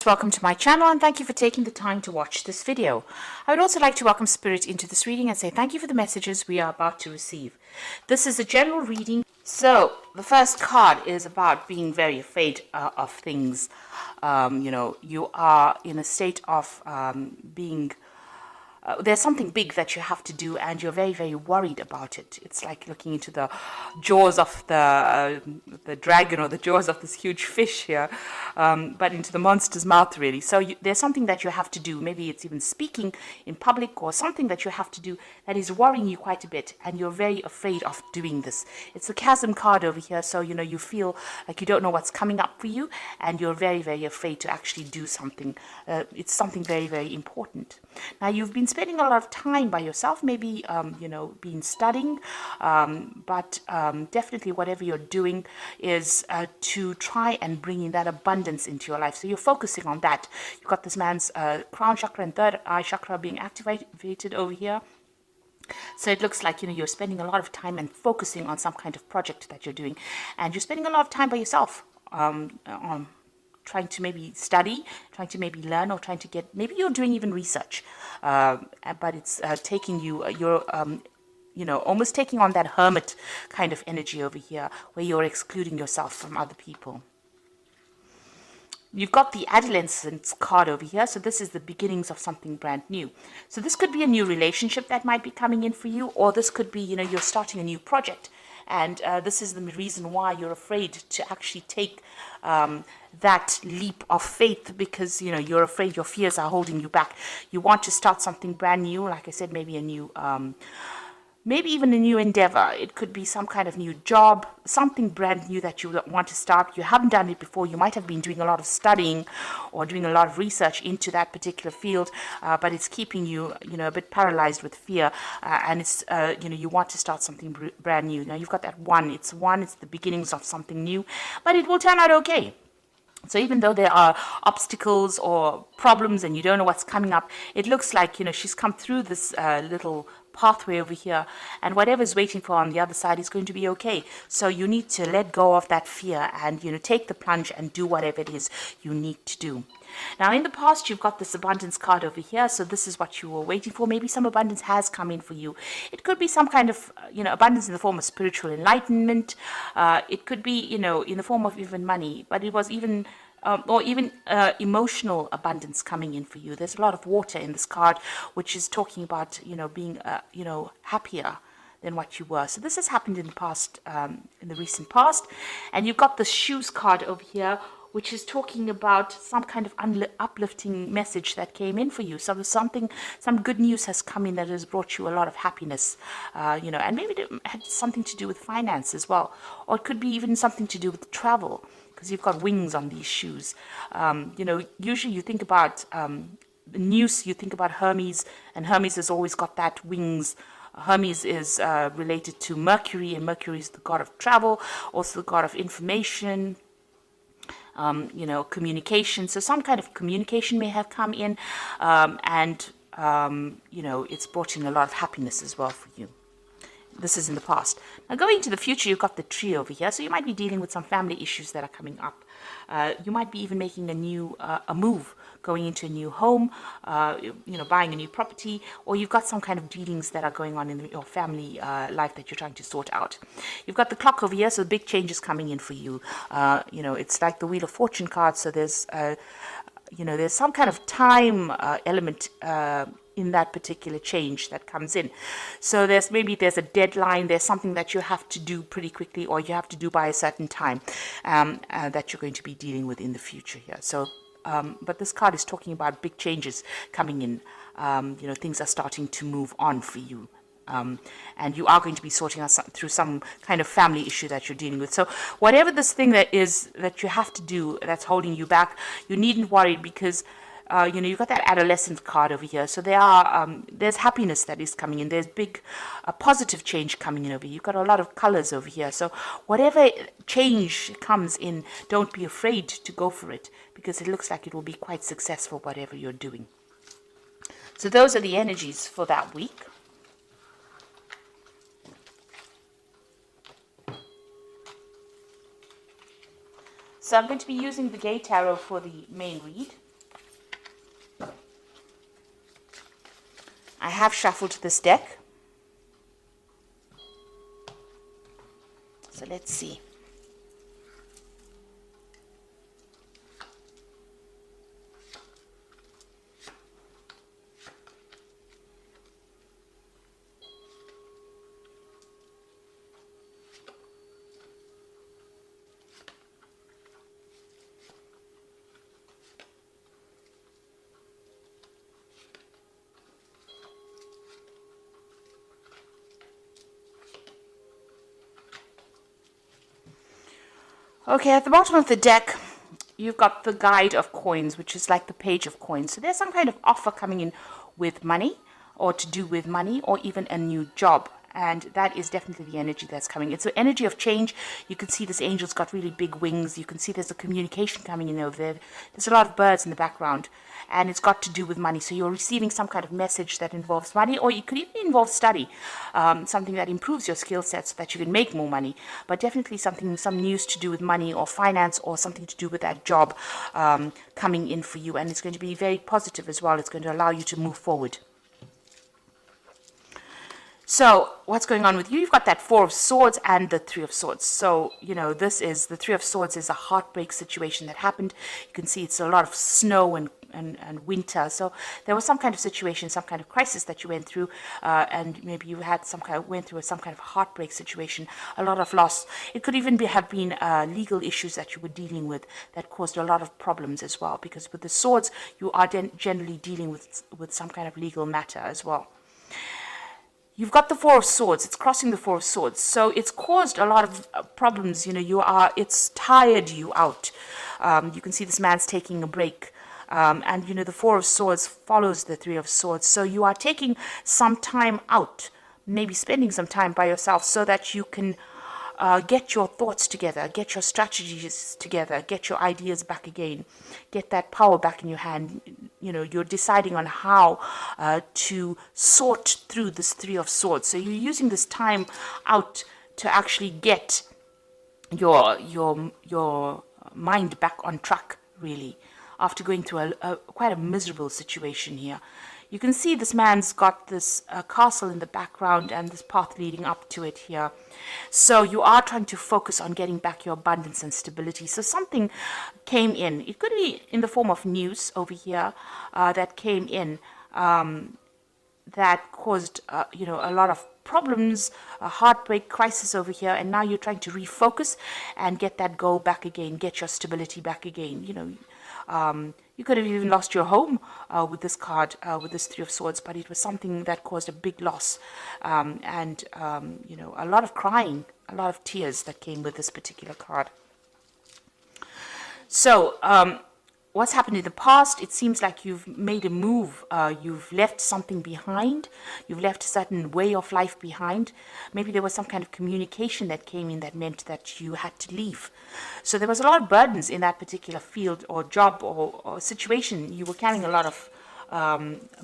Welcome to my channel and thank you for taking the time to watch this video. I would also like to welcome Spirit into this reading and say thank you for the messages we are about to receive. This is a general reading. So the first card is about being very afraid of things. You are in a state of being there's something big that you have to do and you're very, very worried about it. It's like looking into the jaws of the dragon or the jaws of this huge fish here, but into the monster's mouth, really. So there's something that you have to do. Maybe it's even speaking in public or something that you have to do that is worrying you quite a bit, and you're very afraid of doing this. It's the chasm card over here, so you feel like you don't know what's coming up for you, and you're very, very afraid to actually do something. It's something very, very important. Now, you've been spending a lot of time by yourself, maybe, been studying, but definitely whatever you're doing is to try and bring in that abundance into your life. So you're focusing on that. You've got this man's crown chakra and third eye chakra being activated over here. So it looks like, you're spending a lot of time and focusing on some kind of project that you're doing. And you're spending a lot of time by yourself on trying to maybe study, trying to maybe learn, or trying to get, maybe you're doing even research, but it's taking you, you're almost taking on that hermit kind of energy over here, where you're excluding yourself from other people. You've got the adolescence card over here, so this is the beginnings of something brand new. So this could be a new relationship that might be coming in for you, or this could be, you're starting a new project. And this is the reason why you're afraid to actually take that leap of faith, because you're afraid your fears are holding you back. You want to start something brand new, like I said, maybe a new maybe even a new endeavor. It could be some kind of new job, something brand new that you want to start. You haven't done it before. You might have been doing a lot of studying or doing a lot of research into that particular field, but it's keeping you, a bit paralyzed with fear. And it's, you want to start something brand new. Now you've got that one. It's the beginnings of something new, but it will turn out okay. So even though there are obstacles or problems and you don't know what's coming up, it looks like, she's come through this little pathway over here, and whatever's waiting for on the other side is going to be okay. So you need to let go of that fear and, take the plunge and do whatever it is you need to do. Now, in the past, you've got this abundance card over here. So this is what you were waiting for. Maybe some abundance has come in for you. It could be some kind of, abundance in the form of spiritual enlightenment. It could be, in the form of even money, but it was even or even emotional abundance coming in for you. There's a lot of water in this card, which is talking about, being, happier than what you were. So this has happened in the past, in the recent past. And you've got the shoes card over here, which is talking about some kind of uplifting message that came in for you. So there's some good news has come in that has brought you a lot of happiness, and maybe it had something to do with finance as well. Or it could be even something to do with travel, because you've got wings on these shoes. Usually you think about the news, you think about Hermes, and Hermes has always got that wings. Hermes is related to Mercury, and Mercury is the god of travel, also the god of information, communication. So some kind of communication may have come in, and it's brought in a lot of happiness as well for you. This is in the past. Now, going into the future, you've got the tree over here. So you might be dealing with some family issues that are coming up. You might be even making a new a move, going into a new home, buying a new property, or you've got some kind of dealings that are going on in your family life that you're trying to sort out. You've got the clock over here, so big changes coming in for you. It's like the Wheel of Fortune card. So there's there's some kind of time element in that particular change that comes in. So there's a deadline, there's something that you have to do pretty quickly, or you have to do by a certain time, that you're going to be dealing with in the future here. So but this card is talking about big changes coming in. Things are starting to move on for you. And you are going to be sorting out through some kind of family issue that you're dealing with. So whatever this thing that is that you have to do that's holding you back, you needn't worry, because you've got that adolescent card over here. So there's happiness that is coming in. There's big positive change coming in over here. You've got a lot of colors over here. So whatever change comes in, don't be afraid to go for it, because it looks like it will be quite successful, whatever you're doing. So those are the energies for that week. So I'm going to be using the Gay Tarot for the main read. I have shuffled this deck. So let's see. Okay, at the bottom of the deck, you've got the guide of coins, which is like the page of coins. So there's some kind of offer coming in with money, or to do with money, or even a new job. And that is definitely the energy that's coming. It's the energy of change. You can see this angel's got really big wings. You can see there's a communication coming in over there. There's a lot of birds in the background. And it's got to do with money. So you're receiving some kind of message that involves money, or it could even involve study, something that improves your skill set so that you can make more money. But definitely some news to do with money or finance, or something to do with that job coming in for you. And it's going to be very positive as well. It's going to allow you to move forward. So what's going on with you? You've got that Four of Swords and the Three of Swords. So, this is the Three of Swords is a heartbreak situation that happened. You can see it's a lot of snow and winter. So there was some kind of situation, some kind of crisis that you went through, and maybe you had went through some kind of heartbreak situation, a lot of loss. It could even have been legal issues that you were dealing with that caused a lot of problems as well. Because with the swords, you are generally dealing with some kind of legal matter as well. You've got the Four of Swords. It's crossing the Four of Swords. So it's caused a lot of problems. It's tired you out. You can see this man's taking a break. And the Four of Swords follows the Three of Swords. So you are taking some time out, maybe spending some time by yourself so that you can get your thoughts together, get your strategies together, get your ideas back again, get that power back in your hand. You're deciding on how to sort through this Three of Swords. So you're using this time out to actually get your mind back on track, really, after going through quite a miserable situation here. You can see this man's got this castle in the background and this path leading up to it here. So you are trying to focus on getting back your abundance and stability. So something came in. It could be in the form of news over here that came in that caused, a lot of problems, a heartbreak, crisis over here. And now you're trying to refocus and get that goal back again, get your stability back again. You could have even lost your home with this card, with this Three of Swords, but it was something that caused a big loss and a lot of crying, a lot of tears that came with this particular card. So what's happened in the past, it seems like you've made a move, you've left something behind, you've left a certain way of life behind. Maybe there was some kind of communication that came in that meant that you had to leave. So there was a lot of burdens in that particular field or job or situation. You were carrying a lot of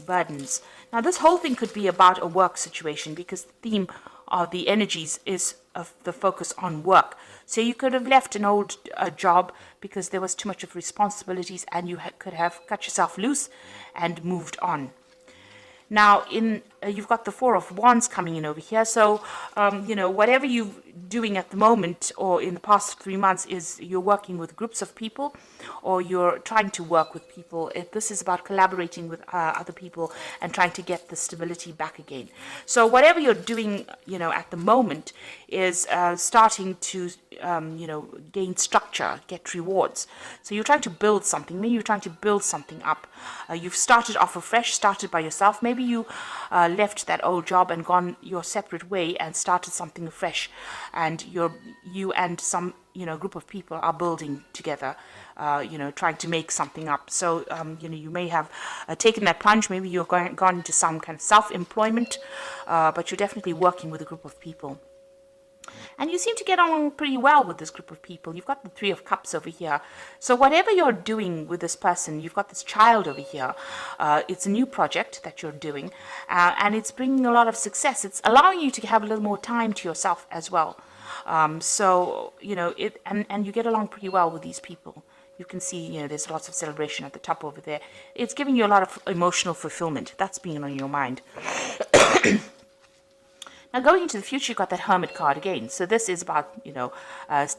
burdens. Now this whole thing could be about a work situation, because the theme of the energies is of the focus on work. So you could have left an old job because there was too much of responsibilities, and you could have cut yourself loose and moved on. Now, you've got the Four of Wands coming in over here. So, whatever you're doing at the moment or in the past 3 months is you're working with groups of people, or you're trying to work with people. This is about collaborating with other people and trying to get the stability back again. So whatever you're doing, at the moment is starting to, gain structure, get rewards. So you're trying to build something. Maybe you're trying to build something up. You've started off afresh, started by yourself. Maybe you left that old job and gone your separate way and started something afresh, and you and some group of people are building together, trying to make something up. So you may have taken that plunge. Maybe you've gone into some kind of self-employment, but you're definitely working with a group of people. And you seem to get on pretty well with this group of people. You've got the Three of Cups over here. So whatever you're doing with this person, you've got this child over here. It's a new project that you're doing, and it's bringing a lot of success. It's allowing you to have a little more time to yourself as well. And you get along pretty well with these people. You can see, there's lots of celebration at the top over there. It's giving you a lot of emotional fulfillment. That's being on your mind. Now, going into the future, you've got that Hermit card again. So this is about,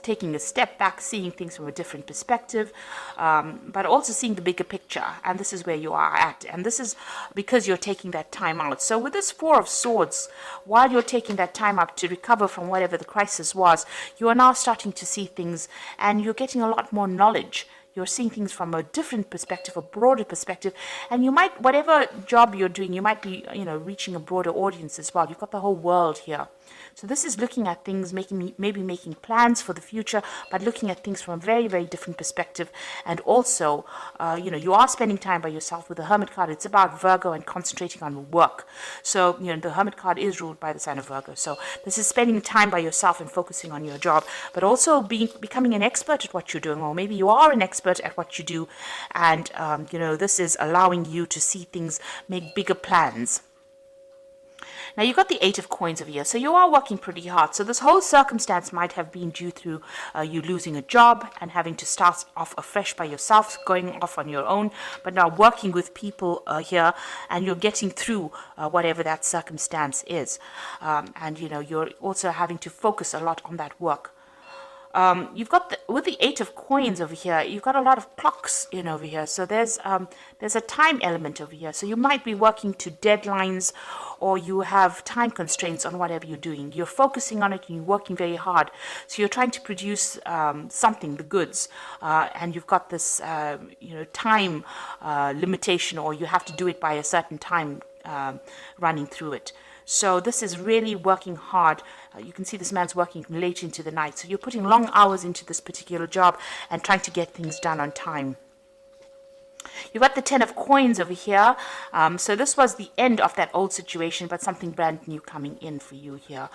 taking a step back, seeing things from a different perspective, but also seeing the bigger picture. And this is where you are at. And this is because you're taking that time out. So with this Four of Swords, while you're taking that time up to recover from whatever the crisis was, you are now starting to see things and you're getting a lot more knowledge. You're seeing things from a different perspective, a broader perspective, and you might, whatever job you're doing, you might be, reaching a broader audience as well. You've got the whole world here. So this is looking at things, maybe making plans for the future, but looking at things from a very, very different perspective. And also, you are spending time by yourself with the Hermit card. It's about Virgo and concentrating on work. So, the Hermit card is ruled by the sign of Virgo. So this is spending time by yourself and focusing on your job, but also becoming an expert at what you're doing, or maybe you are an expert at what you do. And, this is allowing you to see things, make bigger plans. Now, you've got the Eight of Coins over here, so you are working pretty hard. So this whole circumstance might have been due through you losing a job and having to start off afresh by yourself, going off on your own, but now working with people here, and you're getting through whatever that circumstance is. And, you're also having to focus a lot on that work. You've got with the Eight of Coins over here, you've got a lot of clocks in over here. So there's a time element over here. So you might be working to deadlines, or you have time constraints on whatever you're doing. You're focusing on it and you're working very hard. So you're trying to produce something, the goods, and you've got this time limitation, or you have to do it by a certain time running through it. So this is really working hard. You can see this man's working late into the night. So you're putting long hours into this particular job and trying to get things done on time. You've got the Ten of Coins over here. So this was the end of that old situation, but something brand new coming in for you here.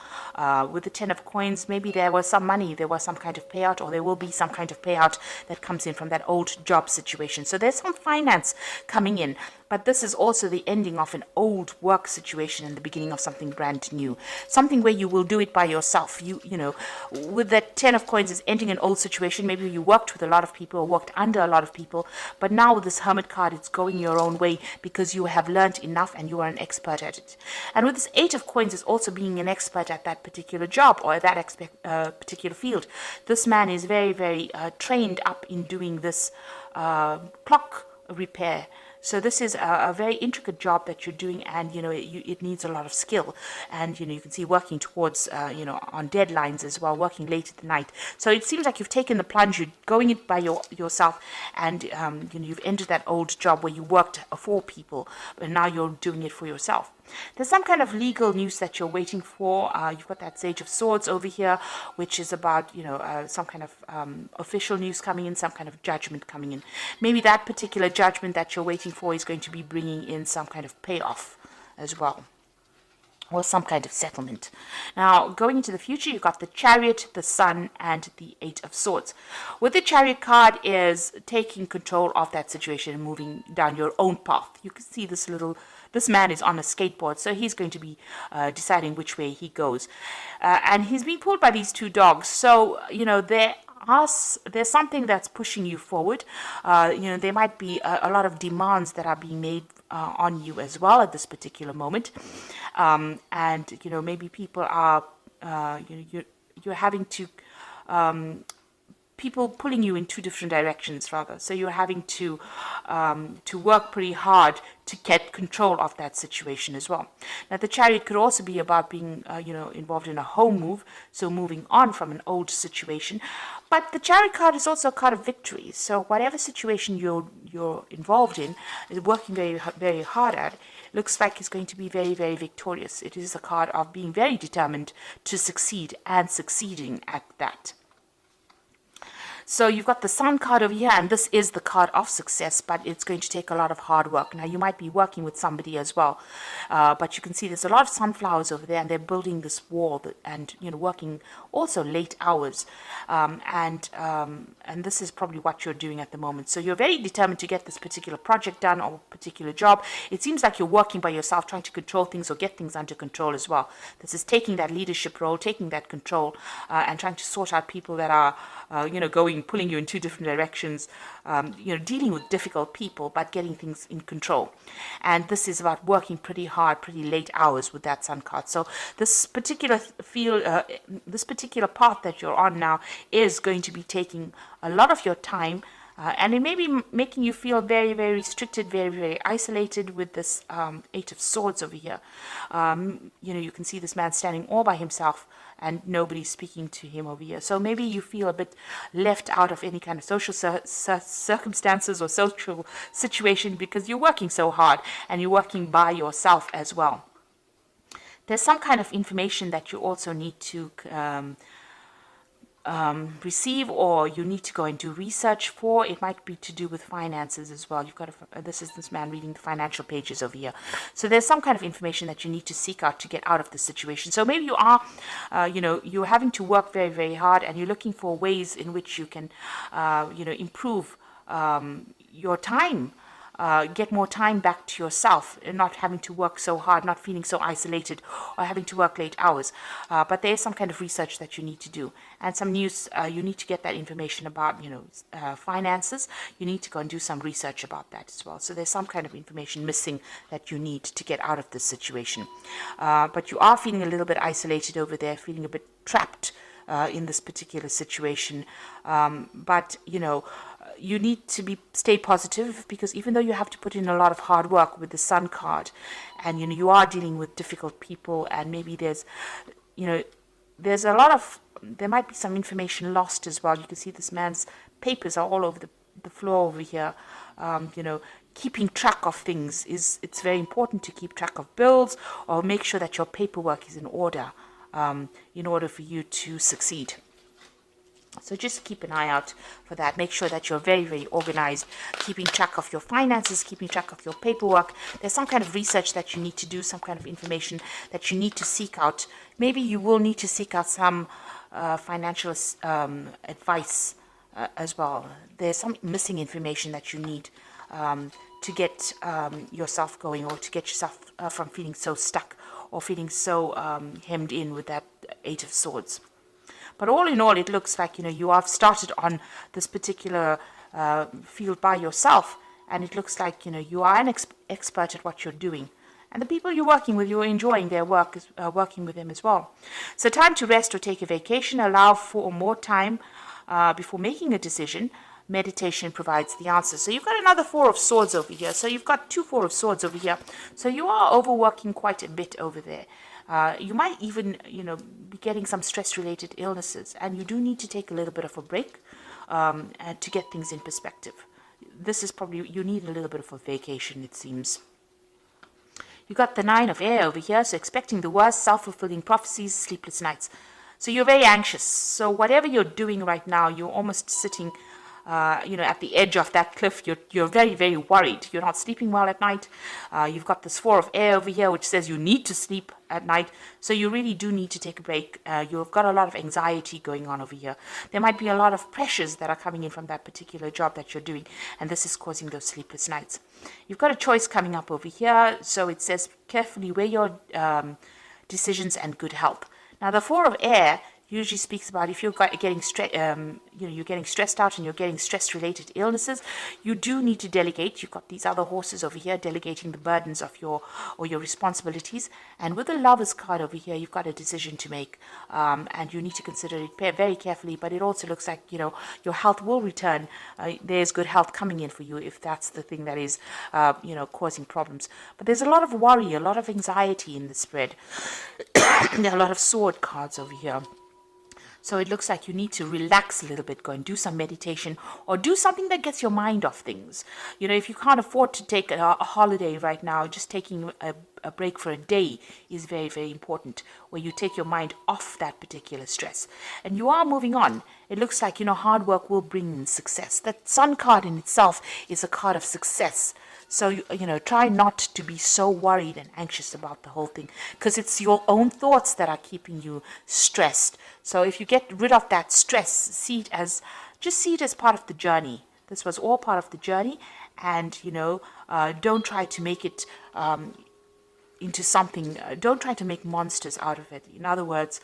With the Ten of Coins, maybe there was some money, there was some kind of payout, or there will be some kind of payout that comes in from that old job situation. So there's some finance coming in. But this is also the ending of an old work situation and the beginning of something brand new. Something where you will do it by yourself. With that Ten of Coins is ending an old situation. Maybe you worked with a lot of people or worked under a lot of people. But now with this Hermit card, it's going your own way because you have learned enough and you are an expert at it. And with this Eight of Coins is also being an expert at that particular job or that particular field. This man is very, very trained up in doing this clock repair. So this is a very intricate job that you're doing, and it needs a lot of skill. And you can see working towards on deadlines as well, working late at the night. So it seems like you've taken the plunge, you're going it by yourself, and you've entered that old job where you worked for people, but now you're doing it for yourself. There's some kind of legal news that you're waiting for. You've got that Sage of Swords over here, which is about, some kind of official news coming in, some kind of judgment coming in. Maybe that particular judgment that you're waiting for is going to be bringing in some kind of payoff as well, or some kind of settlement. Now, going into the future, you've got the Chariot, the Sun, and the Eight of Swords. With the Chariot card is taking control of that situation and moving down your own path. You can see this man is on a skateboard, so he's going to be deciding which way he goes. And he's being pulled by these two dogs. So, there's something that's pushing you forward. There might be a lot of demands that are being made on you as well at this particular moment. And, maybe people are, you're having to, people pulling you in two different directions, rather. So you're having to work pretty hard to get control of that situation as well. Now, the Chariot could also be about being, involved in a home move, so moving on from an old situation. But the Chariot card is also a card of victory. So whatever situation you're involved in, working very, very hard at, looks like it's going to be very, very victorious. It is a card of being very determined to succeed and succeeding at that. So you've got the Sun card over here, and this is the card of success, but it's going to take a lot of hard work. Now, you might be working with somebody as well, but you can see there's a lot of sunflowers over there, and they're building this wall and, working also late hours. And this is probably what you're doing at the moment. So you're very determined to get this particular project done or particular job. It seems like you're working by yourself, trying to control things or get things under control as well. This is taking that leadership role, taking that control, and trying to sort out people that are, going pulling you in two different directions, dealing with difficult people, but getting things in control. And this is about working pretty hard, pretty late hours with that Sun card. So this particular this particular path that you're on now is going to be taking a lot of your time. And it may be making you feel very, very restricted, very, very isolated with this Eight of Swords over here. You can see this man standing all by himself and nobody's speaking to him over here. So maybe you feel a bit left out of any kind of social circumstances or social situation because you're working so hard and you're working by yourself as well. There's some kind of information that you also need to receive, or you need to go and do research for. It might be to do with finances as well. You've got this is this man reading the financial pages over here. So there's some kind of information that you need to seek out to get out of this situation. So maybe you are, you're having to work very, very hard, and you're looking for ways in which you can, improve your time. Get more time back to yourself and not having to work so hard, not feeling so isolated or having to work late hours. But there is some kind of research that you need to do, and some news. You need to get that information about, finances. You need to go and do some research about that as well. So there's some kind of information missing that you need to get out of this situation. But you are feeling a little bit isolated over there, feeling a bit trapped in this particular situation. But you need to stay positive, because even though you have to put in a lot of hard work with the Sun card, and you are dealing with difficult people, and maybe there might be some information lost as well. You can see this man's papers are all over the floor over here. Keeping track of things it's very important to keep track of bills, or make sure that your paperwork is in order for you to succeed. So just keep an eye out for that. Make sure that you're very, very organized, keeping track of your finances, keeping track of your paperwork. There's some kind of research that you need to do, some kind of information that you need to seek out. Maybe you will need to seek out some financial advice as well. There's some missing information that you need to get yourself going, or to get yourself from feeling so stuck or feeling so hemmed in with that Eight of Swords. But all in all, it looks like, you have started on this particular field by yourself, and it looks like, you are an expert at what you're doing. And the people you're working with, you're enjoying their work, working with them as well. So time to rest or take a vacation. Allow for more time before making a decision. Meditation provides the answer. So you've got another Four of Swords over here. So you've got two Four of Swords over here. So you are overworking quite a bit over there. You might even, be getting some stress-related illnesses, and you do need to take a little bit of a break to get things in perspective. This is probably, you need a little bit of a vacation, it seems. You got the Nine of Air over here, so expecting the worst, self-fulfilling prophecies, sleepless nights. So you're very anxious. So whatever you're doing right now, you're almost sitting at the edge of that cliff. You're very, very worried. You're not sleeping well at night. You've got this Four of Air over here, which says you need to sleep at night. So you really do need to take a break. You've got a lot of anxiety going on over here. There might be a lot of pressures that are coming in from that particular job that you're doing, and this is causing those sleepless nights. You've got a choice coming up over here. So it says carefully weigh your decisions and good help. Now the Four of Air usually speaks about if you're getting you're getting stressed out and you're getting stress-related illnesses, you do need to delegate. You've got these other horses over here delegating the burdens of your responsibilities. And with the Lover's card over here, you've got a decision to make, and you need to consider it very carefully. But it also looks like your health will return. There's good health coming in for you if that's the thing that is causing problems. But there's a lot of worry, a lot of anxiety in the spread. There are a lot of sword cards over here. So it looks like you need to relax a little bit, go and do some meditation, or do something that gets your mind off things. If you can't afford to take a holiday right now, just taking a break for a day is very, very important, where you take your mind off that particular stress. And you are moving on. It looks like, hard work will bring in success. That Sun card in itself is a card of success. So, try not to be so worried and anxious about the whole thing, because it's your own thoughts that are keeping you stressed. So if you get rid of that stress, see it as part of the journey. This was all part of the journey, and, don't try to make it into something, don't try to make monsters out of it. In other words,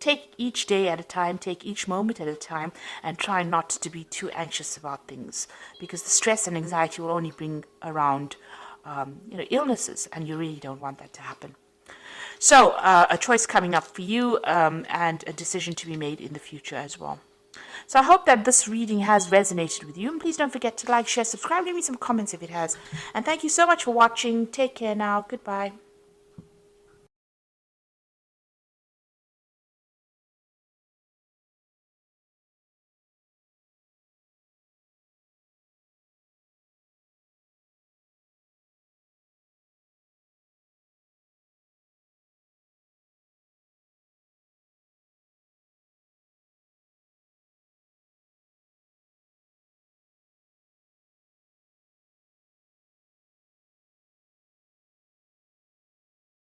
take each day at a time, take each moment at a time, and try not to be too anxious about things, because the stress and anxiety will only bring around illnesses, and you really don't want that to happen. So a choice coming up for you, and a decision to be made in the future as well. So I hope that this reading has resonated with you. And please don't forget to like, share, subscribe, leave me some comments if it has. And thank you so much for watching. Take care now. Goodbye.